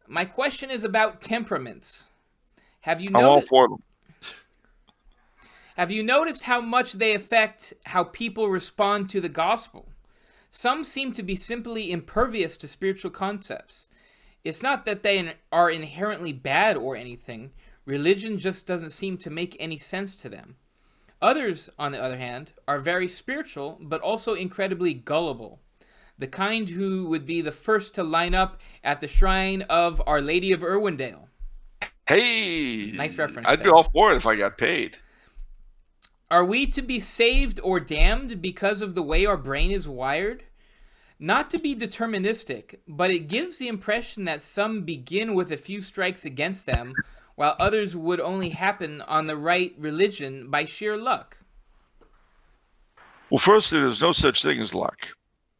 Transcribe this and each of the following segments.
My question is about temperaments. Have you I'm all noticed? for them. Have you noticed how much they affect how people respond to the gospel? Some seem to be simply impervious to spiritual concepts. It's not that they are inherently bad or anything. Religion just doesn't seem to make any sense to them. Others, on the other hand, are very spiritual, but also incredibly gullible. The kind who would be the first to line up at the shrine of Our Lady of Irwindale. Nice Hey, reference I'd be there. all for it if I got paid. Are we to be saved or damned because of the way our brain is wired? Not to be deterministic, but it gives the impression that some begin with a few strikes against them, while others would only happen on the right religion by sheer luck. Well, firstly, there's no such thing as luck.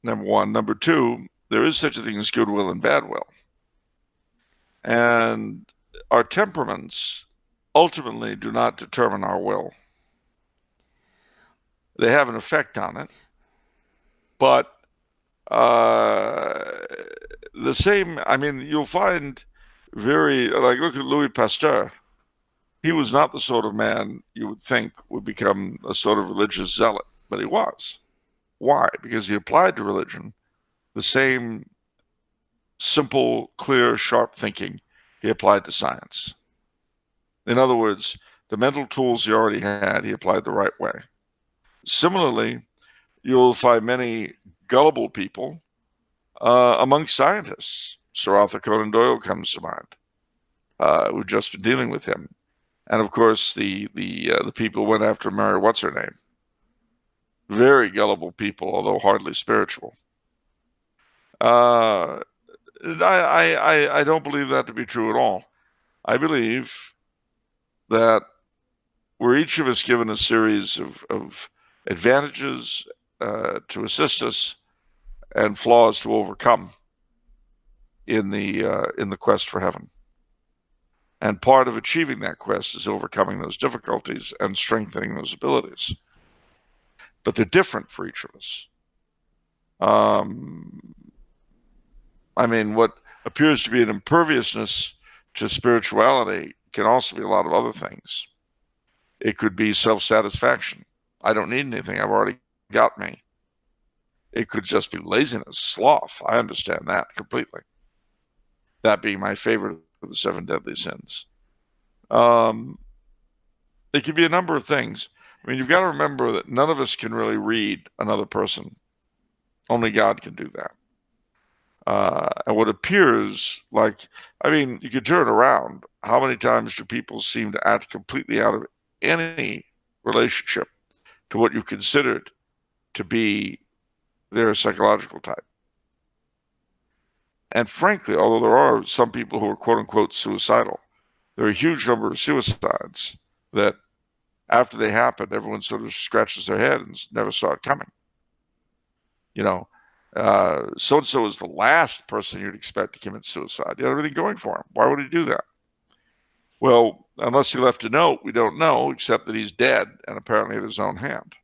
Number one. Number two, there is such a thing as goodwill and bad will. And our temperaments ultimately do not determine our will. They have an effect on it, but the same, I mean, you'll find very, like, look at Louis Pasteur. He was not the sort of man you would think would become a sort of religious zealot, but he was. Why? Because he applied to religion the same simple, clear, sharp thinking he applied to science. In other words, the mental tools he already had, he applied the right way. Similarly, you'll find many gullible people among scientists. Sir Arthur Conan Doyle comes to mind. We've just been dealing with him. And of course, the people went after Mary What's-Her-Name. Very gullible people, although hardly spiritual. I don't believe that to be true at all. I believe that we're each of us given a series of advantages to assist us and flaws to overcome in the quest for heaven. And part of achieving that quest is overcoming those difficulties and strengthening those abilities. But they're different for each of us. I mean, what appears to be an imperviousness to spirituality can also be a lot of other things. It could be self-satisfaction. I don't need anything. I've already got me. It could just be laziness, sloth. I understand that completely. That being my favorite of the seven deadly sins. It could be a number of things. I mean, you've got to remember that none of us can really read another person. Only God can do that. And what appears like, I mean, you could turn it around. How many times do people seem to act completely out of any relationship to what you considered to be their psychological type? And frankly, although there are some people who are quote unquote suicidal, there are a huge number of suicides that after they happen, everyone sort of scratches their head and never saw it coming. You know, so and so is the last person you'd expect to commit suicide. He had everything going for him. Why would he do that? Well, unless he left a note, we don't know, except that he's dead and apparently at his own hand.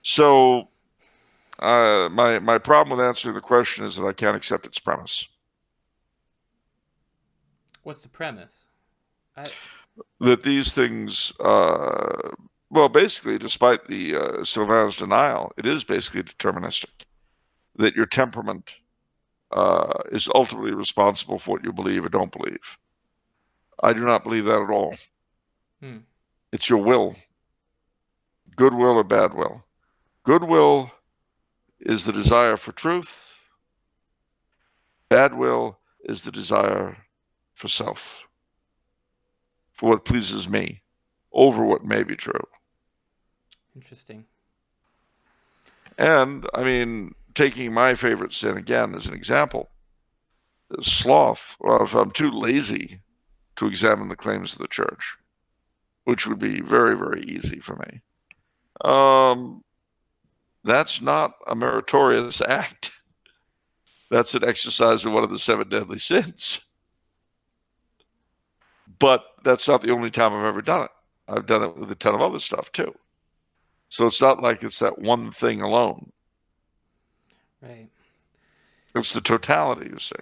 So, my problem with answering the question is that I can't accept its premise. What's the premise? I, That these things, well, basically, despite the Sylvain's denial, it is basically deterministic. That your temperament is ultimately responsible for what you believe or don't believe. I do not believe that at all. hmm. It's your will, good will or bad will. Goodwill is the desire for truth. Bad will is the desire for self, for what pleases me over what may be true. Interesting. And, I mean, taking my favorite sin again as an example, sloth. Well, if I'm too lazy to examine the claims of the church, which would be very, very easy for me, that's not a meritorious act. That's an exercise of one of the seven deadly sins. But that's not the only time I've ever done it. I've done it with a ton of other stuff too. So it's not like it's that one thing alone. Right. It's the totality, you see.